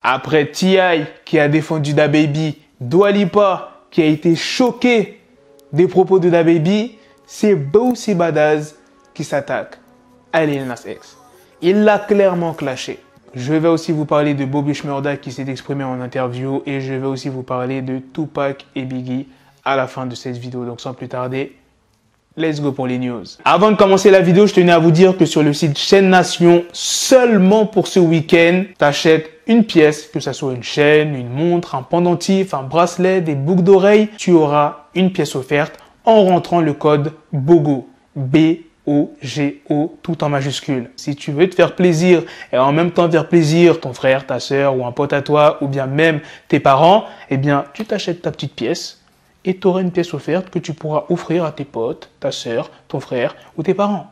Après T.I. qui a défendu DaBaby, Dua Lipa qui a été choqué des propos de DaBaby, c'est Boosie Badazz qui s'attaque à Lil Nas X. Il l'a clairement clashé. Je vais aussi vous parler de Bobby Shmurda qui s'est exprimé en interview et je vais aussi vous parler de Tupac et Biggie à la fin de cette vidéo. Donc sans plus tarder, let's go pour les news. Avant de commencer la vidéo, je tenais à vous dire que sur le site Chaîne Nation, seulement pour ce week-end, t'achètes une pièce, que ce soit une chaîne, une montre, un pendentif, un bracelet, des boucles d'oreilles, tu auras une pièce offerte en rentrant le code BOGO. B-O-G-O, tout en majuscule. Si tu veux te faire plaisir et en même temps faire plaisir ton frère, ta soeur ou un pote à toi ou bien même tes parents, eh bien, tu t'achètes ta petite pièce et tu auras une pièce offerte que tu pourras offrir à tes potes, ta soeur, ton frère ou tes parents.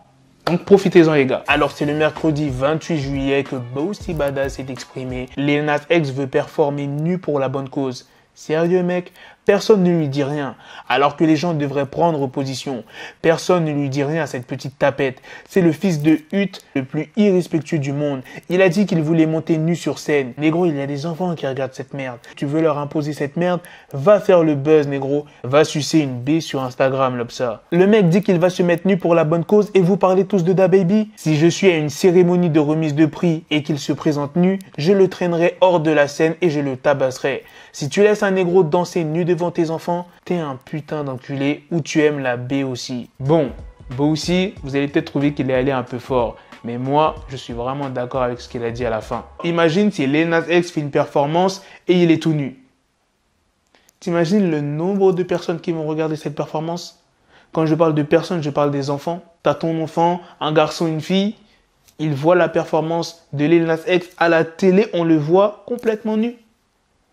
Donc profitez-en les gars. Alors c'est le mercredi 28 juillet que Boosie Badazz s'est exprimé. Lil Nas X veut performer nu pour la bonne cause. Sérieux mec, personne ne lui dit rien, alors que les gens devraient prendre position. Personne ne lui dit rien à cette petite tapette. C'est le fils de Hut, le plus irrespectueux du monde. Il a dit qu'il voulait monter nu sur scène. Négro, il y a des enfants qui regardent cette merde. Tu veux leur imposer cette merde? Va faire le buzz, négro. Va sucer une baie sur Instagram, l'obsa. Le mec dit qu'il va se mettre nu pour la bonne cause et vous parlez tous de DaBaby? Si je suis à une cérémonie de remise de prix et qu'il se présente nu, je le traînerai hors de la scène et je le tabasserai. Si tu laisses un négro danser nu devant tes enfants, t'es un putain d'enculé ou tu aimes la baie aussi. Bon, Boosie, vous allez peut-être trouver qu'il est allé un peu fort. Mais moi, je suis vraiment d'accord avec ce qu'il a dit à la fin. Imagine si Lil Nas X fait une performance et il est tout nu. T'imagines le nombre de personnes qui vont regarder cette performance? Quand je parle de personnes, je parle des enfants. T'as ton enfant, un garçon, une fille. Il voit la performance de Lil Nas X à la télé, on le voit complètement nu.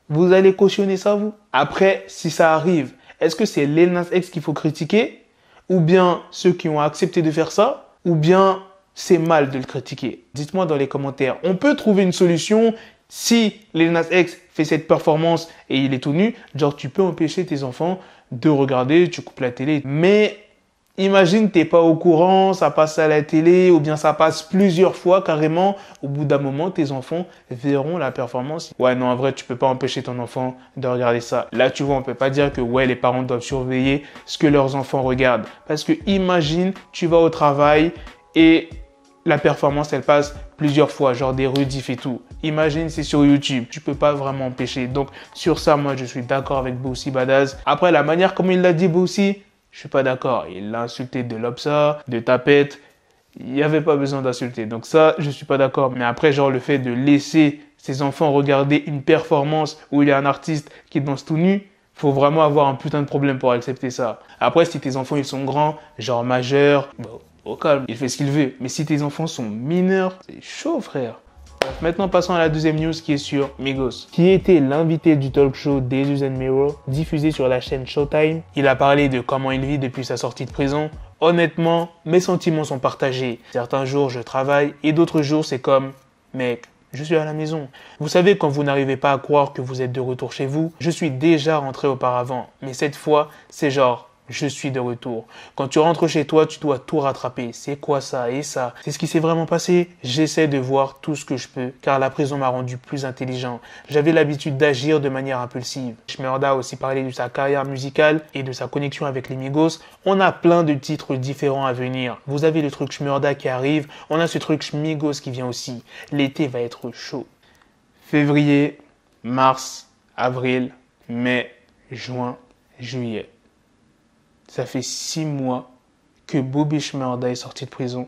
Vous allez cautionner ça, vous? Après, si ça arrive, est-ce que c'est Lil Nas X qu'il faut critiquer? Ou bien ceux qui ont accepté de faire ça? Ou bien c'est mal de le critiquer? Dites-moi dans les commentaires. On peut trouver une solution si Lil Nas X fait cette performance et il est tout nu. Genre, tu peux empêcher tes enfants de regarder, tu coupes la télé. Mais imagine, t'es pas au courant, ça passe à la télé ou bien ça passe plusieurs fois carrément. Au bout d'un moment, tes enfants verront la performance. Ouais, non, en vrai, tu peux pas empêcher ton enfant de regarder ça. Là, tu vois, on peut pas dire que ouais, les parents doivent surveiller ce que leurs enfants regardent. Parce que imagine, tu vas au travail et la performance, elle passe plusieurs fois, genre des rediffs et tout. Imagine, c'est sur YouTube. Tu peux pas vraiment empêcher. Donc, sur ça, moi, je suis d'accord avec Boosie Badazz. Après, la manière comme il l'a dit, Boosie, je suis pas d'accord. Il l'a insulté de l'obsa, de tapette. Il n'y avait pas besoin d'insulter. Donc ça, je suis pas d'accord. Mais après, genre le fait de laisser ses enfants regarder une performance où il y a un artiste qui danse tout nu, faut vraiment avoir un putain de problème pour accepter ça. Après, si tes enfants, ils sont grands, genre majeurs, bon, au calme, il fait ce qu'il veut. Mais si tes enfants sont mineurs, c'est chaud, frère. Maintenant, passons à la deuxième news qui est sur Migos, qui était l'invité du talk show Jesus and Mero, diffusé sur la chaîne Showtime. Il a parlé de comment il vit depuis sa sortie de prison. Honnêtement, mes sentiments sont partagés. Certains jours, je travaille et d'autres jours, c'est comme, mec, je suis à la maison. Vous savez, quand vous n'arrivez pas à croire que vous êtes de retour chez vous, je suis déjà rentré auparavant. Mais cette fois, c'est genre, je suis de retour. Quand tu rentres chez toi, tu dois tout rattraper. C'est quoi ça et ça? C'est ce qui s'est vraiment passé? J'essaie de voir tout ce que je peux, car la prison m'a rendu plus intelligent. J'avais l'habitude d'agir de manière impulsive. Shmurda a aussi parlé de sa carrière musicale et de sa connexion avec les Migos. On a plein de titres différents à venir. Vous avez le truc Shmurda qui arrive. On a ce truc Migos qui vient aussi. L'été va être chaud. Février, mars, avril, mai, juin, juillet. Ça fait 6 mois que Bobby Shmurda est sorti de prison.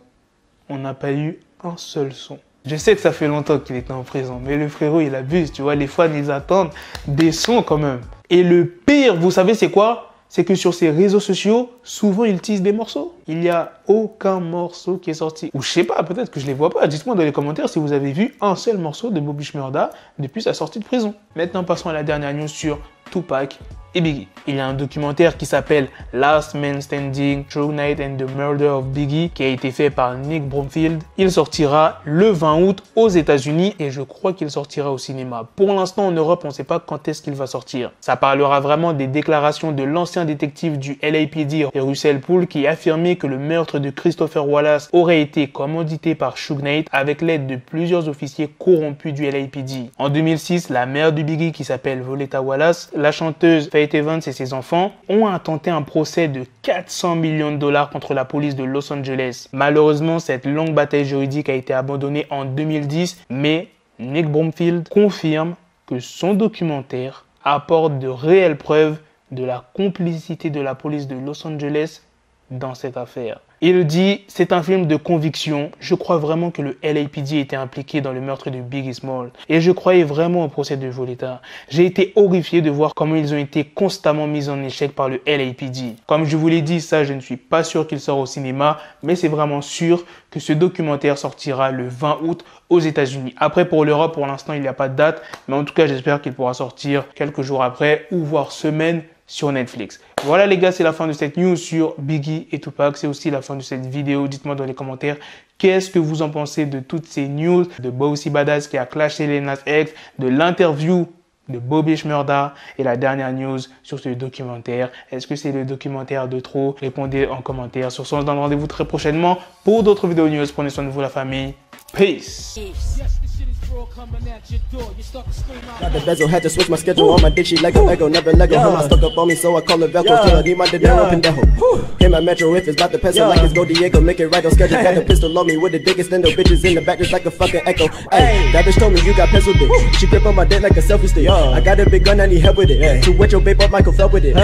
On n'a pas eu un seul son. Je sais que ça fait longtemps qu'il était en prison, mais le frérot, il abuse, tu vois. Les fans, ils attendent des sons quand même. Et le pire, vous savez, c'est quoi? C'est que sur ses réseaux sociaux, souvent, il tease des morceaux. Il n'y a aucun morceau qui est sorti. Ou je sais pas, peut-être que je les vois pas. Dites-moi dans les commentaires si vous avez vu un seul morceau de Bobby Shmurda depuis sa sortie de prison. Maintenant, passons à la dernière news sur Tupac et Biggie. Il y a un documentaire qui s'appelle Last Man Standing, Suge Knight and the Murder of Biggie qui a été fait par Nick Bromfield. Il sortira le 20 août aux États-Unis et je crois qu'il sortira au cinéma. Pour l'instant en Europe, on ne sait pas quand est-ce qu'il va sortir. Ça parlera vraiment des déclarations de l'ancien détective du LAPD, Russell Poole, qui affirmait que le meurtre de Christopher Wallace aurait été commandité par Suge Knight avec l'aide de plusieurs officiers corrompus du LAPD. En 2006, la mère de Biggie, qui s'appelle Voletta Wallace, la chanteuse Faith Evans et ses enfants ont intenté un procès de 400 millions de dollars contre la police de Los Angeles. Malheureusement, cette longue bataille juridique a été abandonnée en 2010, mais Nick Bromfield confirme que son documentaire apporte de réelles preuves de la complicité de la police de Los Angeles dans cette affaire. Il dit, c'est un film de conviction. Je crois vraiment que le LAPD était impliqué dans le meurtre de Biggie Smalls. Et je croyais vraiment au procès de Voletta. J'ai été horrifié de voir comment ils ont été constamment mis en échec par le LAPD. Comme je vous l'ai dit, ça, je ne suis pas sûr qu'il sort au cinéma, mais c'est vraiment sûr que ce documentaire sortira le 20 août aux États-Unis. Après, pour l'Europe, pour l'instant, il n'y a pas de date, mais en tout cas, j'espère qu'il pourra sortir quelques jours après ou voire semaines sur Netflix. Voilà les gars, c'est la fin de cette news sur Biggie et Tupac. C'est aussi la fin de cette vidéo. Dites-moi dans les commentaires qu'est-ce que vous en pensez de toutes ces news, de Bossy Badass qui a clashé Lil Nas X, de l'interview de Bobby Shmurda et la dernière news sur ce documentaire. Est-ce que c'est le documentaire de trop? Répondez en commentaire. Sur ce, on se donne rendez-vous très prochainement pour d'autres vidéos news. Prenez soin de vous la famille. Peace. Got the bezel, had to switch my schedule on my dick, she Lego, never Lego. Her mouth stuck up on me, so I call her Velcro. Till I need my dinero pendejo. Hit my metro if it's about to pencil like it's Go Diego. Make it right on schedule. Got the pistol on me with the dick extendo. Bitches in the back just like a fucking echo. Hey, that bitch told me you got pencil dick. She grip on my dick like a selfie stick. I got a big gun, I need help with it. To wet your babe up, Michael fell with it.